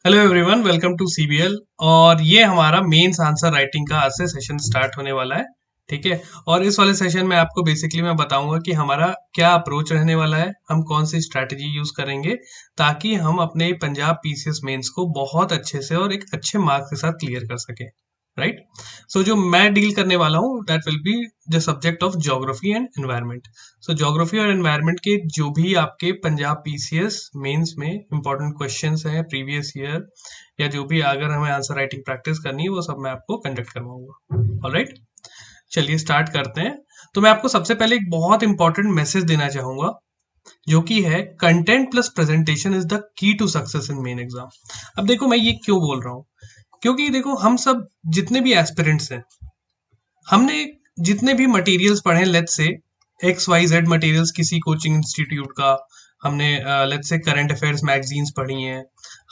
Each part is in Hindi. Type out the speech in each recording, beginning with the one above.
Hello everyone, welcome to CBL. और ये हमारा मेंस आंसर राइटिंग का आज से सेशन स्टार्ट होने वाला है। ठीक है। और इस वाले सेशन में आपको बेसिकली मैं बताऊंगा कि हमारा क्या अप्रोच रहने वाला है, हम कौन सी स्ट्रैटेजी यूज करेंगे ताकि हम अपने पंजाब पीसीएस मेंस को बहुत अच्छे से और एक अच्छे मार्क्स के साथ क्लियर कर सके। राइट। सो जो मैं डील करने वाला हूँ that will be the subject of geography and environment. So geography और एनवायरनमेंट के जो भी आपके पंजाब पीसीएस मेंस में इंपॉर्टेंट क्वेश्चंस हैं प्रीवियस ईयर, या जो भी अगर हमें आंसर राइटिंग प्रैक्टिस करनी है वो सब मैं आपको कंडक्ट करवाऊंगा। ऑलराइट, चलिए स्टार्ट करते हैं। तो मैं आपको सबसे पहले एक बहुत इंपॉर्टेंट मैसेज देना चाहूंगा, जो कि है content plus presentation is the key to success in main exam. अब देखो मैं ये क्यों बोल रहा हूँ, क्योंकि देखो हम सब जितने भी एस्पिरेंट्स हैं, हमने जितने भी मटेरियल्स पढ़े, let's say X Y Z materials किसी कोचिंग इंस्टीट्यूट का, हमने let's say current affairs magazines पढ़ी हैं,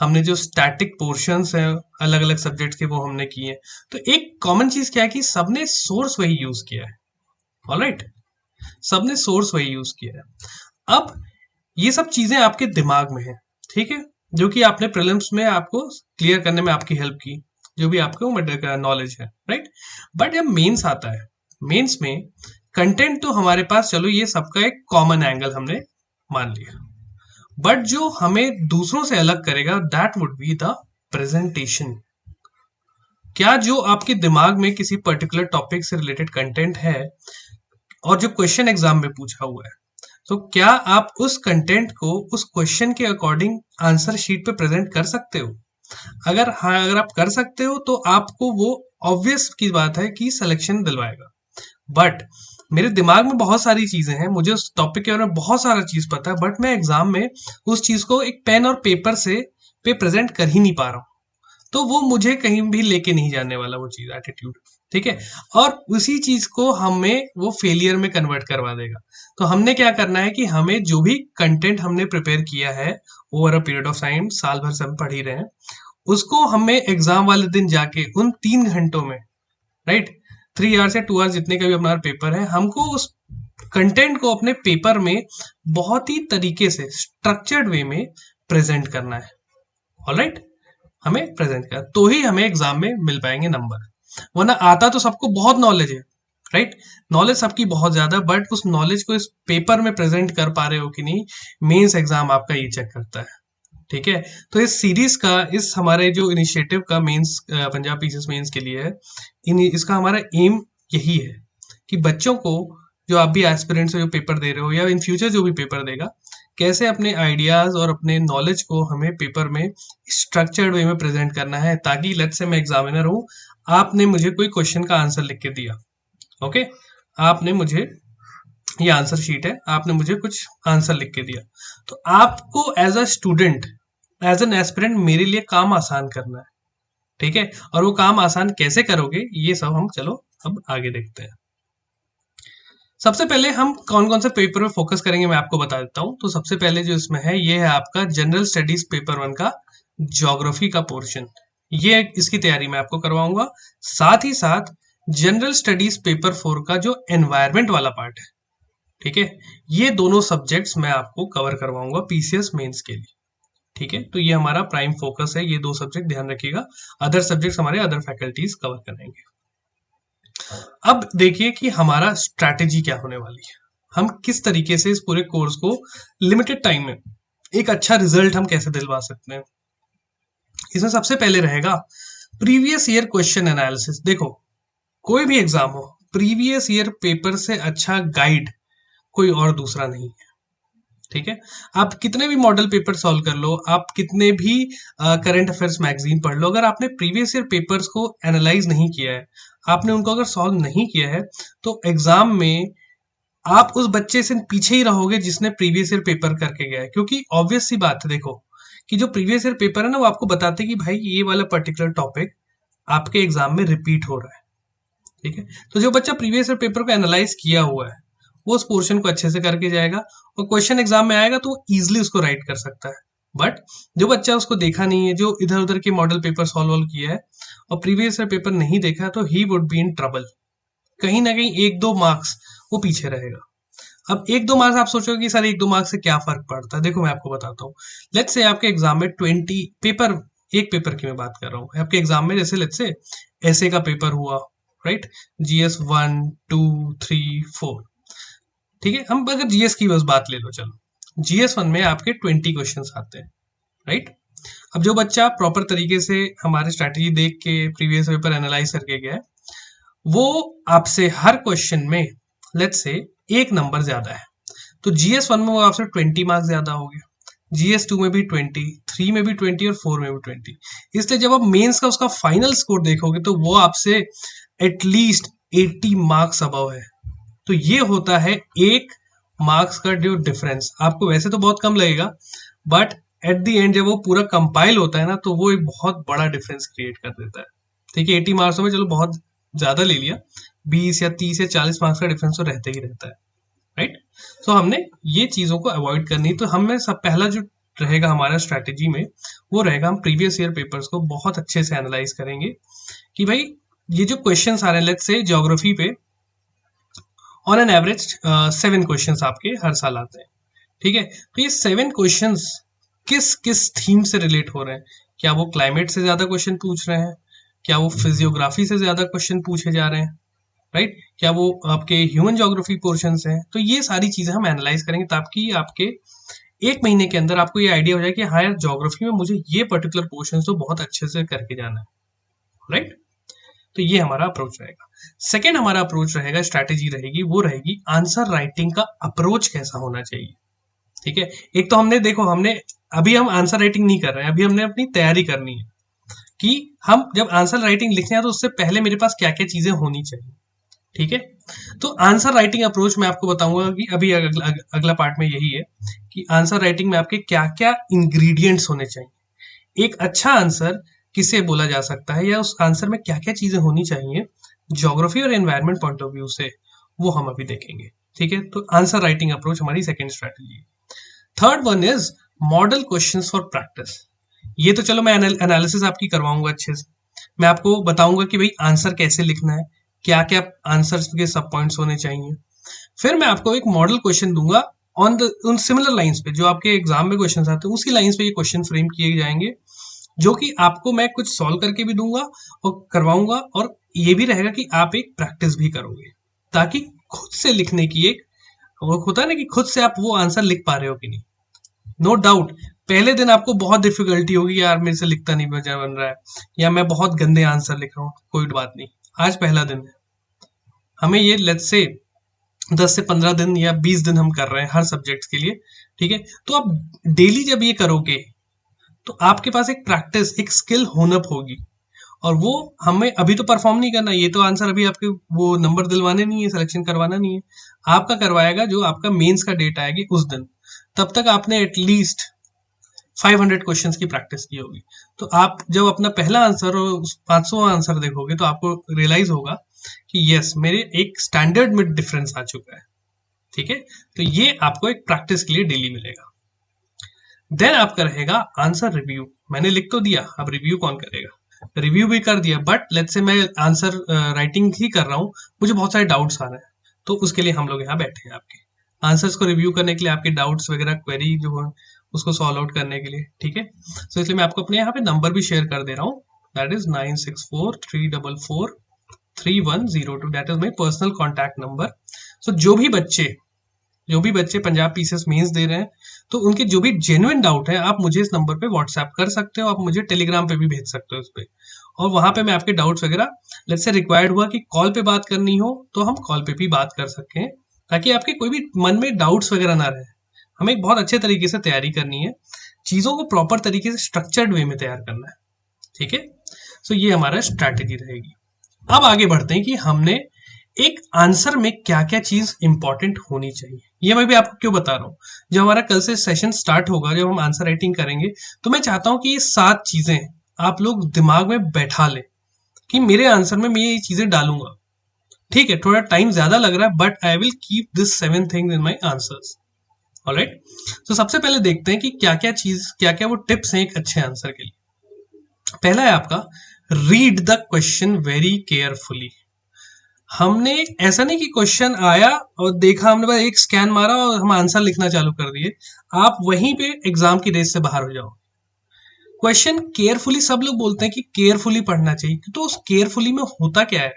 हमने जो स्टैटिक पोर्शंस हैं अलग अलग सब्जेक्ट्स के वो हमने किए हैं। तो एक कॉमन चीज क्या है कि सबने सोर्स वही यूज किया है। ऑलराइट, सबने सोर्स वही यूज किया है। अब ये सब चीजें आपके दिमाग में है, ठीक है, जो कि आपने प्रीलिम्स में आपको क्लियर करने में आपकी हेल्प की, जो भी आपको नॉलेज है। राइट। बट जब मेंस आता है, मेंस में कंटेंट तो हमारे पास, चलो ये सबका एक कॉमन एंगल हमने मान लिया, बट जो हमें दूसरों से अलग करेगा that would be the presentation. क्या जो आपके दिमाग में किसी पर्टिकुलर टॉपिक से रिलेटेड कंटेंट है और जो क्वेश्चन एग्जाम में पूछा हुआ है, तो क्या आप उस कंटेंट को उस क्वेश्चन के अकॉर्डिंग आंसर शीट पे प्रेजेंट कर सकते हो? अगर हाँ, अगर आप कर सकते हो तो आपको वो ऑब्वियस की बात है कि सिलेक्शन दिलवाएगा। बट मेरे दिमाग में बहुत सारी चीजें हैं, मुझे उस टॉपिक के बारे में बहुत सारा चीज पता है, बट मैं एग्जाम में उस चीज को एक पेन और पेपर से पे प्रेजेंट कर ही नहीं पा रहा हूँ। तो वो मुझे कहीं भी लेके नहीं जाने वाला, वो चीज, एटीट्यूड। ठीक है। और उसी चीज को हमें वो फेलियर में कन्वर्ट करवा देगा। तो हमने क्या करना है कि हमें जो भी कंटेंट हमने प्रिपेयर किया है over a period of time, साल भर से हम पढ़ ही रहे हैं, उसको हमें एग्जाम वाले दिन जाके उन 3 घंटों में, राइट, 3 आवर्स या 2 आवर्स जितने का भी हमारा पेपर है, हमको उस कंटेंट को अपने पेपर में बहुत ही तरीके से स्ट्रक्चर्ड वे में प्रेजेंट करना है। ऑलराइट, हमें प्रेजेंट कर तो ही हमें एग्जाम में मिल पाएंगे नंबर। वरना आता तो सबको बहुत नॉलेज है, राइट, नॉलेज सबकी बहुत ज्यादा, बट उस नॉलेज को इस पेपर में प्रेजेंट कर पा रहे हो कि नहीं, मेंस एग्जाम आपका ये चेक करता है। ठीक है। तो इस सीरीज का, इस हमारे जो इनिशिएटिव का मेंस पंजाब पीसीएस मेंस के लिए है, इसका हमारा एम यही है कि बच्चों को, जो आप भी एस्पिरेंट्स हो, जो पेपर दे रहे हो या इन फ्यूचर जो भी पेपर देगा, कैसे अपने आइडियाज और अपने नॉलेज को हमें पेपर में स्ट्रक्चर्ड वे में प्रेजेंट करना है, ताकि लेट्स से मैं एग्जामिनर हूँ, आपने मुझे कोई क्वेश्चन का आंसर लिख के दिया। ओके, आपने मुझे, ये आंसर शीट है, आपने मुझे कुछ आंसर लिख के दिया, तो आपको as a student, as an aspirant, मेरे लिए काम आसान करना है। ठीक है। और वो काम आसान कैसे करोगे, ये सब हम चलो अब आगे देखते हैं। सबसे पहले हम कौन कौन से पेपर में फोकस करेंगे मैं आपको बता देता हूं। तो सबसे पहले जो इसमें है, ये है आपका जनरल स्टडीज पेपर 1 का ज्योग्राफी का पोर्शन। ये इसकी तैयारी मैं आपको करवाऊंगा। साथ ही साथ जनरल स्टडीज पेपर 4 का जो एनवायरमेंट वाला पार्ट है, ठीक है, ये दोनों सब्जेक्ट्स मैं आपको कवर करवाऊंगा पीसीएस मेंस के लिए। ठीक है। तो ये हमारा प्राइम फोकस है, ये दो सब्जेक्ट ध्यान रखिएगा। अदर सब्जेक्ट्स हमारे अदर फैकल्टीज कवर करेंगे। अब देखिए कि हमारा स्ट्रैटेजी क्या होने वाली है, हम किस तरीके से इस पूरे कोर्स को लिमिटेड टाइम में एक अच्छा रिजल्ट हम कैसे दिलवा सकते हैं। इसमें सबसे पहले रहेगा प्रीवियस ईयर क्वेश्चन एनालिसिस। देखो, कोई भी एग्जाम हो, प्रीवियस ईयर पेपर से अच्छा गाइड कोई और दूसरा नहीं है। ठीक है। आप कितने भी मॉडल पेपर सॉल्व कर लो, आप कितने भी करंट अफेयर्स मैगजीन पढ़ लो, अगर आपने प्रीवियस ईयर पेपर्स को एनालाइज नहीं किया है, आपने उनको अगर सॉल्व नहीं किया है, तो एग्जाम में आप उस बच्चे से पीछे ही रहोगे जिसने प्रीवियस ईयर पेपर करके गया है। क्योंकि ऑब्वियस सी बात है, देखो कि जो प्रीवियस ईयर पेपर है ना, वो आपको बताते हैं कि भाई ये वाला पर्टिकुलर टॉपिक आपके एग्जाम में रिपीट हो रहा है। ठीक है। तो जो बच्चा प्रीवियस ईयर पेपर को एनालाइज किया हुआ है, वो उस पोर्शन को अच्छे से करके जाएगा, और क्वेश्चन एग्जाम में आएगा तो वो इजिली उसको राइट कर सकता है। बट जो बच्चा उसको देखा नहीं है, जो इधर उधर के मॉडल पेपर सॉल्व किया है और प्रीवियस ईयर पेपर नहीं देखा है, तो he would be in trouble. कहीं ना कहीं 1-2 मार्क्स वो पीछे रहेगा। अब 1-2 मार्क्स आप सोचोगे कि सर 1-2 मार्क्स से क्या फर्क पड़ता है, देखो मैं आपको बताता हूँ। लेट्स से आपके एग्जाम में 20 पेपर एक पेपर की मैं बात कर रहा हूँ आपके एग्जाम में, जैसे लेट्स से ऐसे का पेपर हुआ, राइट, जीएस 1 2 3 4, ठीक है। हम अगर जीएस की बस बात ले लो, चलो जीएस 1 में आपके 20 क्वेश्चन आते हैं, राइट। अब जो बच्चा प्रॉपर तरीके से हमारे स्ट्रैटेजी देख के प्रीवियस पेपर एनालाइज करके गया है, वो आपसे हर क्वेश्चन में लेट्स से एक नंबर ज्यादा है, तो जीएस 1 में वो आपसे 20 मार्क्स ज्यादा हो गया, जीएस 2 में भी 20, 3 में भी 20 और 4 में भी 20। इसलिए जब आप मेंस का उसका फाइनल स्कोर देखोगे तो वो आपसे एटलीस्ट 80 मार्क्स अबव है। तो ये होता है एक मार्क्स का जो डिफरेंस, आपको वैसे तो बहुत कम लगेगा, बट एट द एंड जब वो पूरा कंपाइल होता है ना, तो वो एक बहुत बड़ा डिफरेंस क्रिएट कर देता है। ठीक है, 80 मार्क्स में चलो बहुत ज्यादा ले लिया, 20 या 30 या 40 मार्क्स का डिफरेंस तो रहता ही रहता है, राइट। सो हमने ये चीजों को अवॉइड करनी, तो हमें सब पहला जो रहेगा हमारा स्ट्रैटेजी में, वो रहेगा हम प्रीवियस ईयर पेपर्स को बहुत अच्छे से एनालाइज करेंगे कि भाई ये जो क्वेश्चन आ रहे हैं, लेट्स से ज्योग्राफी पे ऑन एन एवरेज 7 क्वेश्चन आपके हर साल आते हैं, ठीक है। तो ये 7 क्वेश्चन किस किस थीम से रिलेट हो रहे हैं? क्या वो क्लाइमेट से ज्यादा क्वेश्चन पूछ रहे हैं? क्या वो फिजियोग्राफी से ज्यादा क्वेश्चन पूछे जा रहे हैं, राइट? क्या वो आपके ह्यूमन ज्योग्राफी पोर्शन है? तो ये सारी चीजें हम एनालाइज करेंगे ताकि आपके एक महीने के अंदर आपको ये आइडिया हो जाए कि हाँ यार, ज्योग्राफी में मुझे ये पर्टिकुलर पोर्शन तो बहुत अच्छे से करके जाना है, राइट। तो ये हमारा अप्रोच रहेगा। सेकेंड हमारा अप्रोच रहेगा, स्ट्रैटेजी रहेगी, वो रहेगी आंसर राइटिंग का अप्रोच कैसा होना चाहिए, ठीक है। एक तो हमने देखो, हमने अभी हम आंसर राइटिंग नहीं कर रहे हैं, अभी हमने अपनी तैयारी करनी है कि हम जब आंसर राइटिंग लिखते हैं तो उससे पहले मेरे पास क्या क्या चीजें होनी चाहिए, ठीक है। तो आंसर राइटिंग अप्रोच में आपको बताऊंगा कि अभी अगला पार्ट में यही है कि आंसर राइटिंग में आपके क्या क्या इंग्रेडिएंट्स होने चाहिए, एक अच्छा आंसर किसे बोला जा सकता है, या उस आंसर में क्या क्या चीजें होनी चाहिए ज्योग्राफी और एनवायरमेंट पॉइंट ऑफ व्यू से, वो हम अभी देखेंगे, ठीक है। तो आंसर राइटिंग अप्रोच हमारी सेकेंड स्ट्रैटेजी है। Third one is model questions for practice. ये तो चलो मैं एनालिसिस आपकी करवाऊंगा अच्छे से, मैं आपको बताऊंगा कि भाई आंसर कैसे लिखना है, क्या क्या आंसर्स के सब पॉइंट्स होने चाहिए। फिर मैं आपको एक मॉडल क्वेश्चन दूंगा उन सिमिलर लाइंस पे जो आपके एग्जाम में क्वेश्चन आते हैं, उसी लाइंस पे ये क्वेश्चन फ्रेम किए जाएंगे, जो कि आपको मैं कुछ सॉल्व करके भी दूंगा और करवाऊंगा, और ये भी रहेगा कि आप एक प्रैक्टिस भी करोगे, ताकि खुद से लिखने की एक वो होता है ना कि खुद से आप वो आंसर लिख पा रहे हो कि नहीं। नो डाउट पहले दिन आपको बहुत डिफिकल्टी होगी, यार मेरे से लिखता नहीं बन रहा है, या मैं बहुत गंदे आंसर लिख रहा हूँ, कोई बात नहीं, आज पहला दिन है। हमें ये लेट्स से 10 से 15 दिन या 20 दिन हम कर रहे हैं हर सब्जेक्ट के लिए, ठीक है। तो आप डेली जब ये करोगे तो आपके पास एक प्रैक्टिस, एक स्किल होनअप होगी, और वो हमें अभी तो परफॉर्म नहीं करना, ये तो आंसर अभी आपके वो नंबर दिलवाने नहीं है, सिलेक्शन करवाना नहीं है, आपका करवाएगा जो आपका मेंस का डेट आएगी उस दिन। तब तक आपने एटलीस्ट 500 क्वेश्चंस की प्रैक्टिस की होगी। तो आप जब अपना पहला आंसर और 500 आंसर देखोगे तो आपको रियलाइज होगा कि यस, मेरे एक स्टैंडर्ड में डिफरेंस आ चुका है, ठीक है। तो ये आपको एक प्रैक्टिस के लिए डेली मिलेगा। देन आपका रहेगा आंसर रिव्यू। मैंने लिख तो दिया, अब रिव्यू कौन करेगा? रिव्यू भी कर दिया, बट लेट्स से मैं आंसर राइटिंग ही कर रहा हूँ, मुझे बहुत सारे डाउट्स आ रहे हैं, तो उसके लिए हम लोग यहाँ बैठे हैं आपके आंसर्स को रिव्यू करने के लिए, आपके डाउट्स वगैरह क्वेरी जो है उसको सॉल्व आउट करने के लिए, ठीक है। सो इसलिए मैं आपको अपने यहाँ पे नंबर भी शेयर कर दे रहा हूँ, that is 9643443102, that is my personal contact number. So जो भी बच्चे पंजाब पीसीएस मेंस दे रहे हैं, तो उनके जो भी जेन्युइन डाउट है, आप मुझे इस नंबर पे व्हाट्सएप कर सकते हो, आप मुझे टेलीग्राम पे भी भेज सकते हो इस पे, और वहां पे मैं आपके डाउट्स वगैरह, लेट्स से रिक्वायर्ड हुआ कि कॉल पे बात करनी हो तो हम कॉल पे भी बात कर सकते हैं, ताकि आपके कोई भी मन में डाउट्स वगैरह ना रहे। हमें एक बहुत अच्छे तरीके से तैयारी करनी है, चीजों को प्रॉपर तरीके से स्ट्रक्चर्ड वे में तैयार करना है, ठीक है। सो ये हमारा स्ट्रैटेजी रहेगी। अब आगे बढ़ते हैं कि हमने एक आंसर में क्या क्या चीज इंपॉर्टेंट होनी चाहिए। ये मैं भी आपको क्यों बता रहा हूँ, जब हमारा कल से सेशन स्टार्ट होगा, जब हम आंसर राइटिंग करेंगे, तो मैं चाहता हूं कि ये 7 चीजें आप लोग दिमाग में बैठा लें कि मेरे आंसर में मैं ये चीजें डालूंगा, ठीक है। थोड़ा टाइम ज्यादा लग रहा है, but I will keep this 7 things in my answers, alright. तो सबसे पहले देखते हैं कि क्या क्या वो टिप्स हैं एक अच्छे आंसर के लिए। पहला है आपका, read the question very carefully. हमने ऐसा नहीं कि क्वेश्चन आया और देखा, हमने बस एक स्कैन मारा और हम आंसर लिखना चालू कर दिए, आप वहीं पे एग्जाम की रेस से बाहर हो जाओ। क्वेश्चन केयरफुली, सब लोग बोलते हैं कि केयरफुली पढ़ना चाहिए, तो उस केयरफुली में होता क्या है?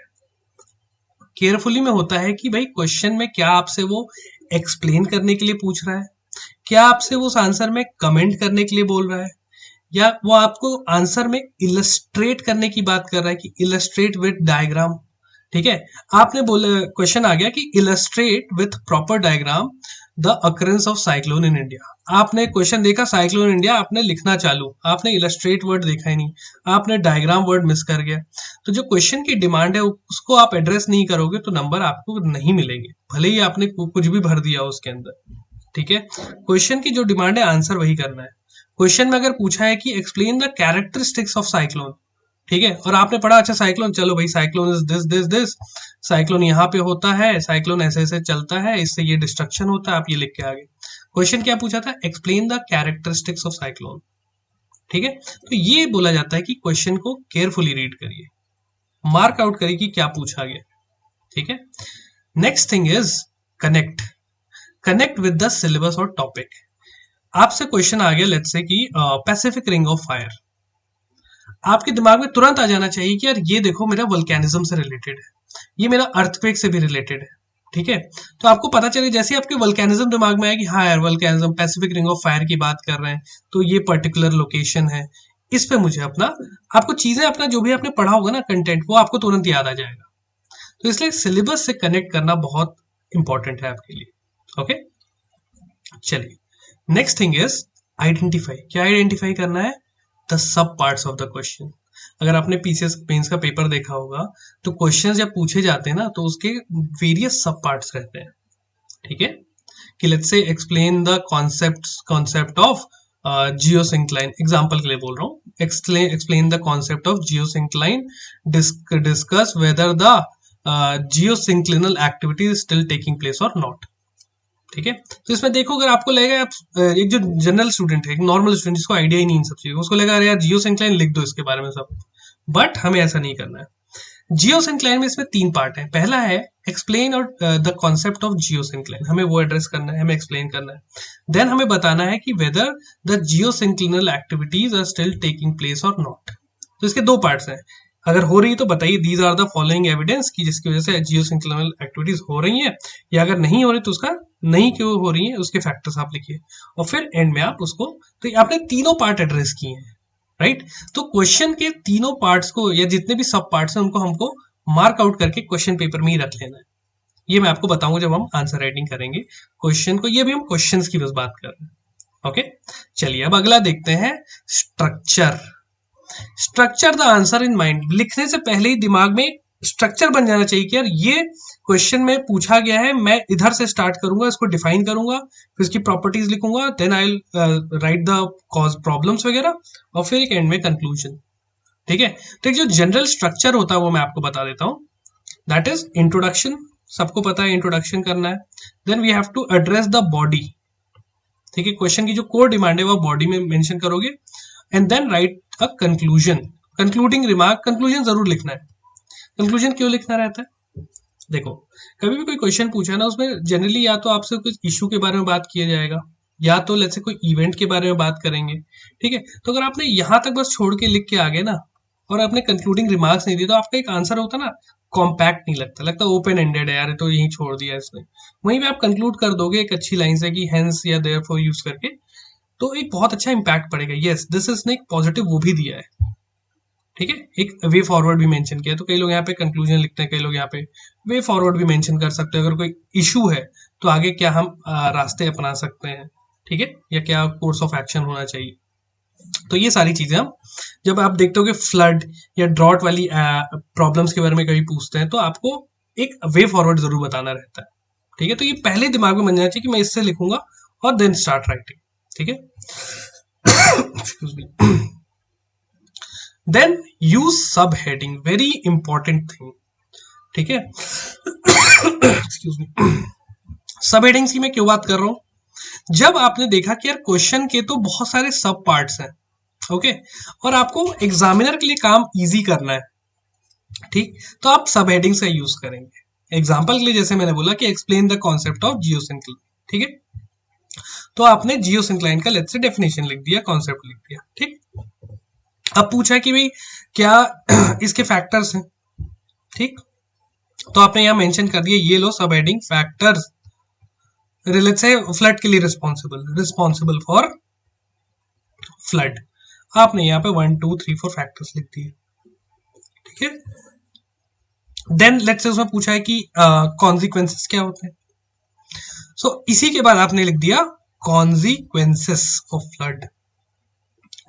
केयरफुली में होता है कि भाई क्वेश्चन में क्या आपसे वो एक्सप्लेन करने के लिए पूछ रहा है, क्या आपसे वो उस आंसर में कमेंट करने के लिए बोल रहा है, या वो आपको आंसर में इलस्ट्रेट करने की बात कर रहा है कि इलस्ट्रेट विथ डायग्राम। ठीक है, आपने बोला, क्वेश्चन आ गया कि illustrate with proper diagram the occurrence of cyclone in India. आपने क्वेश्चन देखा साइक्लोन इंडिया, आपने लिखना चालू, आपने इलस्ट्रेट वर्ड देखा ही नहीं, आपने डायग्राम वर्ड मिस कर गया। तो जो क्वेश्चन की डिमांड है उसको आप एड्रेस नहीं करोगे तो नंबर आपको नहीं मिलेंगे, भले ही आपने कुछ भी भर दिया उसके अंदर। ठीक है, क्वेश्चन की जो डिमांड है आंसर वही करना है। क्वेश्चन में अगर पूछा है कि explain the characteristics of cyclone, ठीक है, और आपने पढ़ा अच्छा साइक्लोन, चलो भाई cyclone is this this this, cyclone यहाँ पे होता है, साइक्लोन ऐसे ऐसे चलता है, इससे ये डिस्ट्रक्शन होता है, आप ये लिख के आगे। क्वेश्चन क्या पूछा था? Explain the characteristics of cyclone. ठीक है, तो ये बोला जाता है कि क्वेश्चन को केयरफुली रीड करिए, मार्क आउट करिए कि क्या पूछा गया। ठीक है, next thing is connect. Connect with the syllabus और टॉपिक। आपसे क्वेश्चन आ गया लेट्स से कि पैसिफिक रिंग ऑफ फायर, आपके दिमाग में तुरंत आ जाना चाहिए कि यार ये देखो मेरा वोल्केनिज्म से रिलेटेड है, ये मेरा अर्थक्वेक से भी रिलेटेड है। ठीक है, तो आपको पता चले जैसे आपके वोल्केनिज्म दिमाग में आया कि हाँ यार volcanism, Pacific ring of fire की बात कर रहे हैं, तो ये पर्टिकुलर लोकेशन है, इस पे मुझे अपना, आपको चीजें अपना जो भी आपने पढ़ा होगा ना कंटेंट, वो आपको तुरंत याद आ जाएगा। तो इसलिए सिलेबस से कनेक्ट करना बहुत इंपॉर्टेंट है आपके लिए। ओके, चलिए नेक्स्ट थिंग इज आइडेंटिफाई। क्या आइडेंटिफाई करना है? The sub parts of the question. अगर आपने पीसीएस मेंस का पेपर देखा होगा तो क्वेश्चन जब पूछे जाते हैं ना तो उसके वेरियस सब पार्ट्स रहते हैं। ठीक है, कि let's say explain the concept of geosyncline, example के लिए बोल रहा हूँ, explain the concept of geosyncline, discuss whether the geosynclinal activity is still taking place और नॉट। ठीक है, तो इसमें देखो अगर आपको लगेगा आप एक जो जनरल स्टूडेंट है, एक नॉर्मल स्टूडेंट जिसको आइडिया ही नहीं इन सब चीजों, उसको लगेगा अरे यार जियोसिंक्लाइन लिख दो इसके बारे में सब, बट हमें ऐसा नहीं करना है। जियोसिंक्लाइन में इसमें 3 पार्ट है। पहला है एक्सप्लेन और द कॉन्सेप्ट ऑफ जियोसिंक्लाइन, हमें वो एड्रेस करना है, हमें एक्सप्लेन करना है। देन हमें बताना है कि whether the geosynclinal activities are still taking place और नॉट। तो इसके 2 पार्ट्स हैं, अगर हो रही तो बताइए these are the following evidence की जिसकी वजह से जियोसिंक्लिनल एक्टिविटीज हो रही है, या अगर नहीं हो रही तो उसका नहीं क्यों हो रही है उसके फैक्टर्स आप लिखिए, और फिर एंड में आप उसको, तो आपने तीनों पार्ट एड्रेस किए हैं, राइट। तो क्वेश्चन के तीनों पार्ट्स को या जितने भी सब पार्ट्स हैं उनको हमको मार्क आउट करके क्वेश्चन पेपर में ही रख लेना है। ये मैं आपको बताऊंगा जब हम आंसर राइटिंग करेंगे क्वेश्चन को, ये भी हम क्वेश्चंस की बस बात कर रहे हैं। ओके, चलिए अब अगला देखते हैं structure. Structure the answer in mind. लिखने से पहले ही दिमाग में स्ट्रक्चर बन जाना चाहिए कि यार ये क्वेश्चन में पूछा गया है, मैं इधर से स्टार्ट करूंगा, इसको डिफाइन करूंगा, फिर इसकी प्रॉपर्टीज लिखूंगा, then I will write the cause problems वगैरह, और फिर एक एंड में कंक्लूजन। ठीक है, तो एक जो जनरल स्ट्रक्चर होता है वो मैं आपको बता देता हूँ। दैट इज इंट्रोडक्शन, सबको पता है इंट्रोडक्शन करना है। Then we have to address the body. ठीक है, क्वेश्चन की जो कोर डिमांड है वो बॉडी में मेंशन करोगे, and then write a conclusion, concluding remark. Conclusion जरूर लिखना है। कंक्लूजन क्यों लिखना रहता है? देखो, कभी भी कोई क्वेश्चन पूछा ना, उसमें जनरली या तो आपसे कुछ इशू के बारे में बात किया जाएगा, या तो लेट्स से कोई इवेंट के बारे में बात करेंगे। ठीक है, तो अगर आपने यहां तक बस छोड़ के लिख के आ गए ना, और आपने कंक्लूडिंग रिमार्क्स नहीं दिए, तो आपका एक आंसर होता ना कॉम्पैक्ट नहीं लगता, लगता ओपन एंडेड है यार, तो यही छोड़ दिया इसने। वहीं पे आप कंक्लूड कर दोगे एक अच्छी लाइन से कि हेंस या देयरफॉर यूज करके, तो एक बहुत अच्छा इंपैक्ट पड़ेगा। यस, दिस इज ने एक पॉजिटिव वो भी दिया है। ठीक है, एक वे फॉरवर्ड भी मेंशन किया, तो कई लोग यहाँ पे कंक्लूजन लिखते हैं, कई लोग यहाँ पे वे फॉरवर्ड भी मेंशन कर सकते हैं। अगर कोई इशू है तो आगे क्या हम रास्ते अपना सकते हैं, ठीक है, या क्या कोर्स ऑफ एक्शन होना चाहिए। तो ये सारी चीजें हम जब आप देखते हो कि फ्लड या ड्रॉट वाली प्रॉब्लम्स के बारे में कभी पूछते हैं तो आपको एक वे फॉरवर्ड जरूर बताना रहता है। ठीक है, तो ये पहले दिमाग में बन जाना चाहिए कि मैं इससे लिखूंगा और देन स्टार्ट राइटिंग। ठीक है, एक्सक्यूज मी। देन यूज सब हेडिंग, वेरी इंपॉर्टेंट थिंग। ठीक है, एक्सक्यूज मी। सब हेडिंग्स की मैं क्यों बात कर रहा हूं? जब आपने देखा कि यार क्वेश्चन के तो बहुत सारे सब पार्ट्स हैं, ओके, और आपको एग्जामिनर के लिए काम इजी करना है, ठीक, तो आप सब हेडिंग्स का यूज करेंगे। एग्जांपल के लिए जैसे मैंने बोला कि explain the concept of geosyncline, ठीक है, तो आपने जियोसिंक्लाइन का लेट्स से डेफिनेशन लिख दिया, कॉन्सेप्ट लिख दिया। ठीक, अब पूछा कि भाई क्या इसके फैक्टर्स हैं, ठीक, तो आपने यहाँ मेंशन कर दिया, ये लो सब हेडिंग फैक्टर्स रिलेट से फ्लड के लिए रिस्पॉन्सिबल फॉर फ्लड। आपने यहाँ पे 1 2 3 4 फैक्टर्स लिख दिए, ठीक है। देन लेट्स से उसमें पूछा है कि कॉन्सिक्वेंसेस क्या होते हैं, सो इसी के बाद आपने लिख दिया कॉन्सिक्वेंसेस ऑफ फ्लड,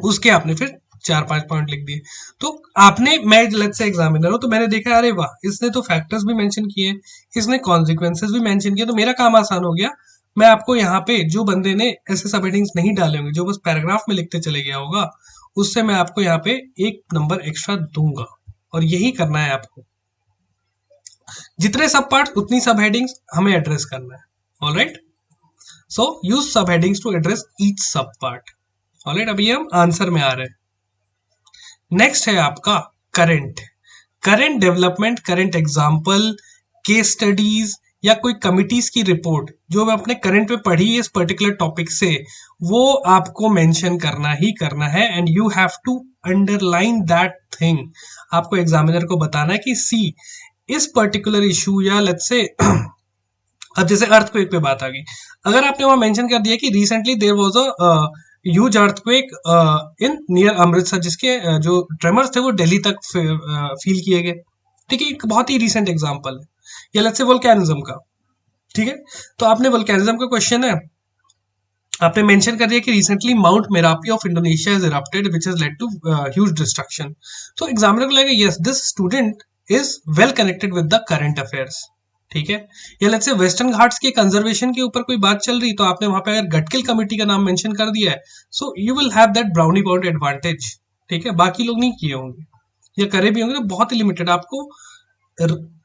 उसके आपने फिर 4 5 पॉइंट लिख दिए। तो आपने, मैं लेट्स से एग्जामिनर हूं तो मैंने देखा अरे वाह इसने तो फैक्टर्स भी मेंशन किए, इसने कॉन्सिक्वेंसेस भी मेंशन किए, तो मेरा काम आसान हो गया। मैं आपको यहाँ पे जो बंदे ने ऐसे सब हेडिंग्स नहीं डाले होंगे, जो बस पैराग्राफ में लिखते चले गया होगा, उससे मैं आपको यहाँ पे 1 नंबर एक्स्ट्रा दूंगा, और यही करना है आपको। जितने सब पार्ट उतनी सब हेडिंग्स हमें एड्रेस करना है, ऑलराइट। सो यूज सब हेडिंग्स टू एड्रेस ईच सब पार्ट, ऑलराइट। अभी हम आंसर में आ रहे हैं। नेक्स्ट है आपका current, current development, current example, case studies या कोई कमिटीज की रिपोर्ट जो आपने करंट में पढ़ी है इस पर्टिकुलर टॉपिक से, वो आपको मेंशन करना ही करना है, and you have to underline that thing. आपको एग्जामिनर को बताना है कि सी इस पर्टिकुलर इशू, या लेट्स से अब जैसे अर्थक्वेक पे बात आ गई, अगर आपने वहां मेंशन कर दिया कि recently there was a huge earthquake in near Amritsar, जिसके जो ट्रेमर्स थे वो दिल्ली तक फील किए गए, ठीक है, एक बहुत ही रिसेंट एग्जांपल है। या लेट्स से वोल्केनिज्म का, ठीक है, तो आपने वोल्केनिज्म का क्वेश्चन है, आपने मेंशन कर दिया कि recently mount Merapi of Indonesia is erupted which has led to huge destruction. तो एग्जामिनर को लगेगा yes this student is well connected with the current affairs, ठीक है। या लेट्स से वेस्टर्न घाट्स के कंजर्वेशन के ऊपर कोई बात चल रही, तो आपने वहां पे अगर गटकिल कमेटी का नाम मेंशन कर दिया है, so you will have that brownie point advantage, ठीक है। बाकी लोग नहीं किए होंगे या करे भी होंगे तो बहुत ही लिमिटेड। आपको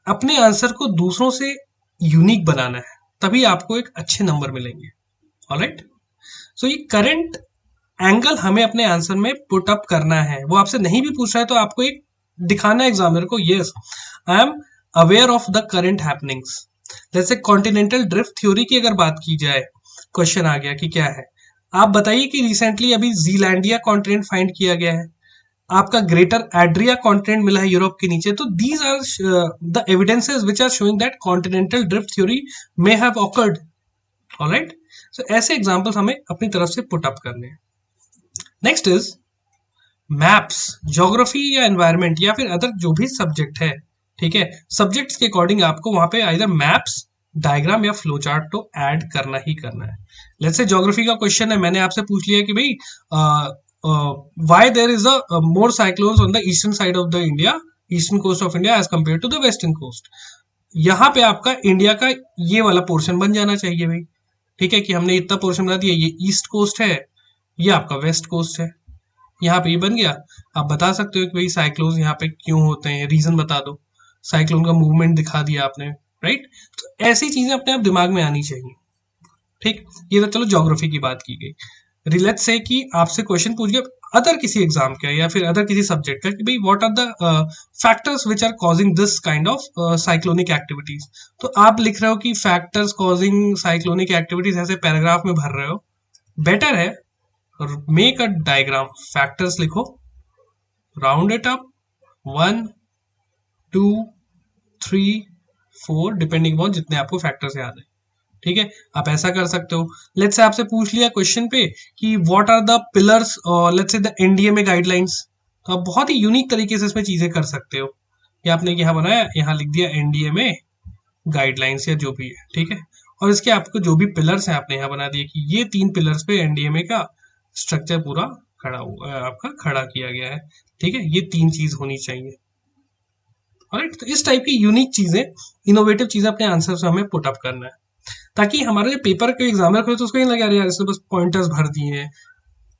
अपने आंसर को दूसरों से यूनिक बनाना है, तभी आपको एक अच्छे नंबर मिलेंगे, ऑलराइट। सो ये करंट एंगल हमें अपने आंसर में पुट अप करना है। वो आपसे नहीं भी पूछ रहा है तो आपको एक दिखाना है एग्जामिनर को, yes I am aware of the current happenings. जैसे कॉन्टिनेंटल ड्रिफ्ट थ्योरी की अगर बात की जाए, क्वेश्चन आ गया कि क्या है, आप बताइए कि रिसेंटली अभी जीलैंडिया कॉन्टिनेंट फाइंड किया गया है, आपका ग्रेटर एड्रिया कॉन्टिनेंट मिला है यूरोप के नीचे, तो these are the evidences which are showing that continental drift theory may have occurred, alright. So ऐसे एग्जांपल्स हमें अपनी तरफ से पुट अप करने हैं। नेक्स्ट इज मैप्स, ज्योग्राफी या एनवायरमेंट या फिर अदर जो भी सब्जेक्ट है, ठीक है, सब्जेक्ट्स के अकॉर्डिंग आपको वहां पे आइदर मैप्स, डायग्राम या फ्लो चार्ट तो ऐड करना ही करना है। लेट्स से ज्योग्राफी का क्वेश्चन है, मैंने आपसे पूछ लिया कि भाई why there is a more cyclones on the eastern side of the India, eastern coast of India as compare to the western coast. यहाँ पे आपका इंडिया का ये वाला पोर्शन बन जाना चाहिए भाई, ठीक है, कि हमने इतना पोर्शन बना दिया, ये ईस्ट कोस्ट है, ये आपका वेस्ट कोस्ट है, यहाँ पे ये बन गया। आप बता सकते हो कि भाई साइक्लोन यहाँ पे क्यों होते हैं, रीजन बता दो, साइक्लोन का मूवमेंट दिखा दिया आपने, राइट। तो ऐसी चीजें अपने आप दिमाग में आनी चाहिए, ठीक। ये तो चलो ज्योग्राफी की बात की गई। रिलेट से कि आपसे क्वेश्चन पूछ गया अदर किसी एग्जाम का या फिर अदर किसी सब्जेक्ट का कि भाई what are the factors which are causing this kind of cyclonic activities, तो आप लिख रहे हो कि फैक्टर्स कॉजिंग साइक्लोनिक एक्टिविटीज, ऐसे पैराग्राफ में भर रहे हो, बेटर है मेक अ डायग्राम, फैक्टर्स लिखो, round it up 1 2 3 4 depending upon जितने आपको फैक्टर्स याद है, ठीक है, आप ऐसा कर सकते हो। लेट्स से आपसे पूछ लिया क्वेश्चन पे कि व्हाट आर द पिलर्स और let's say the NDMA guidelines, तो आप बहुत ही यूनिक तरीके से इसमें चीजें कर सकते हो। ये आपने यहाँ बनाया, यहाँ लिख दिया एनडीएमए गाइडलाइंस या जो भी है, ठीक है, और इसके आपको जो भी पिलर्स हैं आपने यहाँ बना दिए कि ये 3 पिलर्स पे एनडीएमए का स्ट्रक्चर पूरा खड़ा हुआ आपका खड़ा किया गया है, ठीक है, ये 3 चीज होनी चाहिए, ऑलराइट। तो इस टाइप की यूनिक चीजें, इनोवेटिव चीजें अपने आंसर से हमें पुट अप करना है, ताकि हमारे जो पेपर के एग्जामिनर खोले तो उसको नहीं लगे यार इसने बस पॉइंटर्स भर दिए हैं।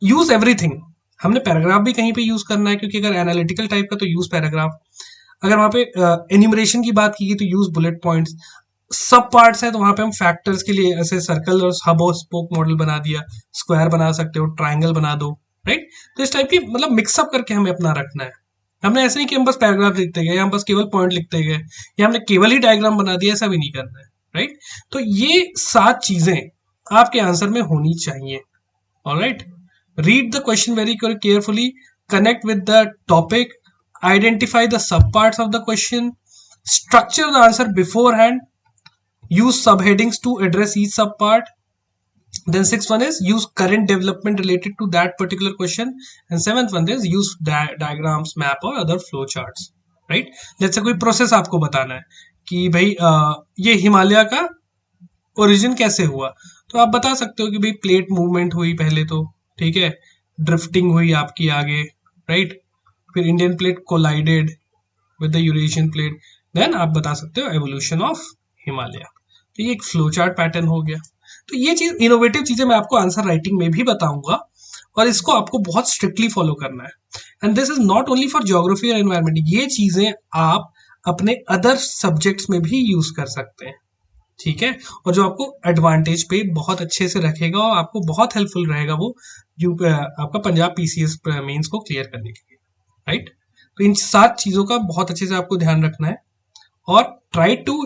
यूज एवरीथिंग, हमने पैराग्राफ भी कहीं पे यूज करना है, क्योंकि अगर एनालिटिकल टाइप का तो यूज पैराग्राफ, अगर वहां पे एन्यूमरेशन की बात की गई तो यूज बुलेट पॉइंट्स, सब पार्ट्स हैं तो वहां पे हम फैक्टर्स के लिए ऐसे सर्कल और हब और स्पोक मॉडल बना दिया, स्क्वायर बना सकते हो, ट्राइंगल बना दो, राइट। तो इस टाइप की मतलब मिक्सअप करके हमें अपना रखना है। हमने ऐसे नहीं कि हम बस पैराग्राफ लिखते गए, हम बस केवल पॉइंट लिखते गए, या हमने केवल ही डायग्राम बना दिया, ऐसा भी नहीं करना है, राइट। तो ये 7 चीजें आपके आंसर में होनी चाहिए, alright. Read the question very carefully, connect with the topic, identify the subparts of the question, structure the answer beforehand, use subheadings to address each subpart. Then sixth one is use current development related to that particular question, and seventh one is use diagrams, map or other flow charts, right? जैसे कोई प्रोसेस आपको बताना है कि भाई ये हिमालय का ओरिजिन कैसे हुआ, तो आप बता सकते हो कि भाई प्लेट मूवमेंट हुई पहले तो, ठीक है, ड्रिफ्टिंग हुई आपकी आगे, राइट, फिर Indian plate collided with the Eurasian plate, then आप बता सकते हो एवोल्यूशन ऑफ हिमालय। तो ये एक फ्लो चार्ट पैटर्न हो गया। तो ये चीज इनोवेटिव चीजें मैं आपको आंसर राइटिंग में भी बताऊंगा, और इसको आपको बहुत स्ट्रिक्टली फॉलो करना है। And this is not only for geography और एनवायरमेंट, ये चीजें आप अपने अदर सब्जेक्ट्स में भी यूज कर सकते हैं, ठीक है, और जो आपको एडवांटेज पे बहुत अच्छे से रखेगा और आपको बहुत हेल्पफुल रहेगा वो आपका पंजाब पीसीएस मेंस को क्लियर करने के लिए, राइट। तो इन 7 चीजों का बहुत अच्छे से आपको ध्यान रखना है, और try to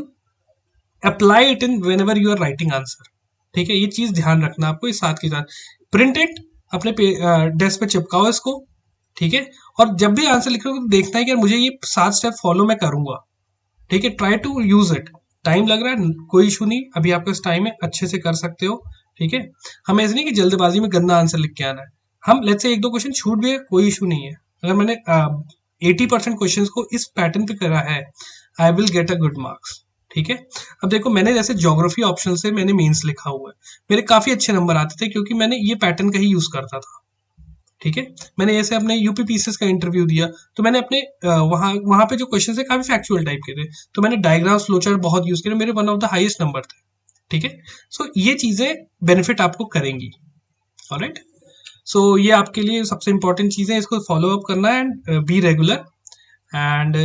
apply it in whenever you are writing answer, ठीक है। ये चीज ध्यान रखना आपको इस 7 के साथ। प्रिंट इट, अपने डेस्क पे चिपकाओ इसको, ठीक है, और जब भी आंसर लिख रहे हो तो देखना है कि मुझे ये 7 स्टेप फॉलो मैं करूंगा, ठीक है। Try to use it. Time लग रहा है, कोई इशू नहीं, अभी आपके पास टाइम है, अच्छे से कर सकते हो, ठीक है। हमें ऐसे नहीं कि जल्दबाजी में गंदा आंसर लिख के आना है। हम लेट्स से 1-2 क्वेश्चन छूट भी है, कोई इशू नहीं है। अगर मैंने 80% क्वेश्चन को इस पैटर्न पे करा है, I will get a good marks, ठीक है। अब देखो, मैंने जैसे ज्योग्राफी ऑप्शन से मैंने मेंस लिखा हुआ है, मेरे काफी अच्छे नंबर आते थे क्योंकि मैंने ये पैटर्न का ही यूज करता था, ठीक है। मैंने ऐसे अपने यूपी पीसीएस का इंटरव्यू दिया, तो मैंने अपने वहां पे जो क्वेश्चन है काफी फैक्चुअल टाइप के थे, तो मैंने डायग्राम्स, फ्लोचार्ट बहुत यूज किए, मेरे one of the highest number थे, ठीक है। सो ये चीजें बेनिफिट आपको करेंगी, ऑलराइट। सो ये आपके लिए सबसे इंपॉर्टेंट चीज है, इसको फॉलो अप करना है and be regular and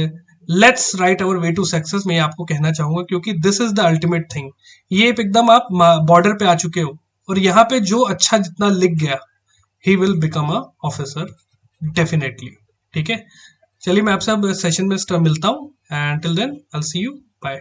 let's write our way to success. मैं आपको कहना चाहूंगा क्योंकि this is the ultimate thing. ये एकदम आप बॉर्डर पे आ चुके हो, और यहाँ पे जो अच्छा जितना लिख गया, he will become a officer definitely, ठीक है। चलिए मैं आपसे अब सेशन में मिलता हूँ, and till then I will see you, bye.